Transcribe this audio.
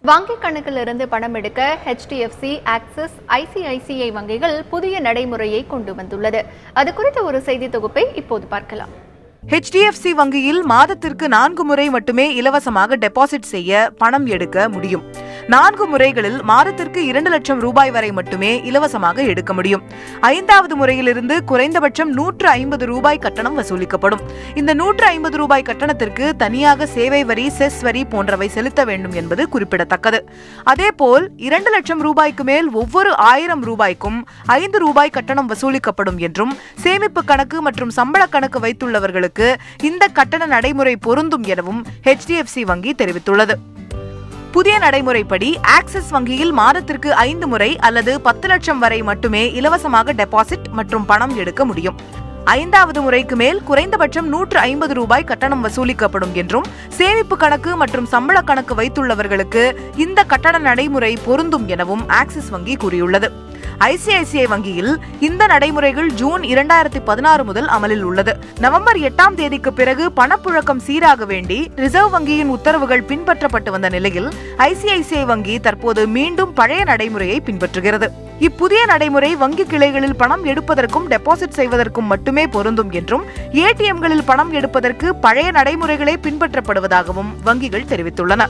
வங்கிக் கணக்கிலிருந்து பணம் எடுக்க HDFC, ஆக்சிஸ், ICICI வங்கிகள் புதிய நடைமுறையை கொண்டு வந்துள்ளது. அது குறித்த ஒரு செய்தி தொகுப்பை இப்போது பார்க்கலாம். HDFC வங்கியில் மாதத்திற்கு 4 முறை மட்டுமே இலவசமாக டெபாசிட் செய்ய பணம் எடுக்க முடியும். 4 முறைகளில் மாதத்திற்கு 2 லட்சம் ரூபாய் வரை மட்டுமே இலவசமாக எடுக்க முடியும். 5வது முறையிலிருந்து குறைந்தபட்சம் 150 ரூபாய் கட்டணம் வசூலிக்கப்படும். இந்த 150 ரூபாய் கட்டணத்திற்கு தனியாக சேவை வரி, செஸ் வரி போன்றவை செலுத்த வேண்டும் என்பது குறிப்பிடத்தக்கது. அதேபோல் 2 லட்சம் ரூபாய்க்கு மேல் ஒவ்வொரு 1000 ரூபாய்க்கும் 5 ரூபாய் கட்டணம் வசூலிக்கப்படும் என்றும், சேமிப்பு கணக்கு மற்றும் சம்பள கணக்கு வைத்துள்ளவர்களுக்கு இந்த கட்டண நடைமுறை பொருந்தும் எனவும் HDFC வங்கி தெரிவித்துள்ளது. புதிய நடைமுறைப்படி ஆக்சிஸ் வங்கியில் மாதத்திற்கு 5 முறை அல்லது 10 லட்சம் வரை மட்டுமே இலவசமாக டெபாசிட் மற்றும் பணம் எடுக்க முடியும். 5வது முறைக்கு மேல் குறைந்தபட்சம் 150 ரூபாய் கட்டணம் வசூலிக்கப்படும் என்றும், சேமிப்பு கணக்கு மற்றும் சம்பள கணக்கு வைத்துள்ளவர்களுக்கு இந்த கட்டண நடைமுறை பொருந்தும் எனவும் ஆக்சிஸ் வங்கி கூறியுள்ளது. ICICI வங்கியில் இந்த நடைமுறைகள் ஜூன் 2016 முதல் அமலில் உள்ளது. நவம்பர் 8ஆம் தேதிக்கு பிறகு பணப்புழக்கம் சீராக வேண்டி ரிசர்வ் வங்கியின் உத்தரவுகள் பின்பற்றப்பட்டு வந்த நிலையில் ICICI வங்கி தற்போது மீண்டும் பழைய நடைமுறையை பின்பற்றுகிறது. இப்புதிய நடைமுறை வங்கி கிளைகளில் பணம் எடுப்பதற்கும் டெபாசிட் செய்வதற்கும் மட்டுமே பொருந்தும் என்றும், ATMகளில் பணம் எடுப்பதற்கு பழைய நடைமுறைகளே பின்பற்றப்படுவதாகவும் வங்கிகள் தெரிவித்துள்ளன.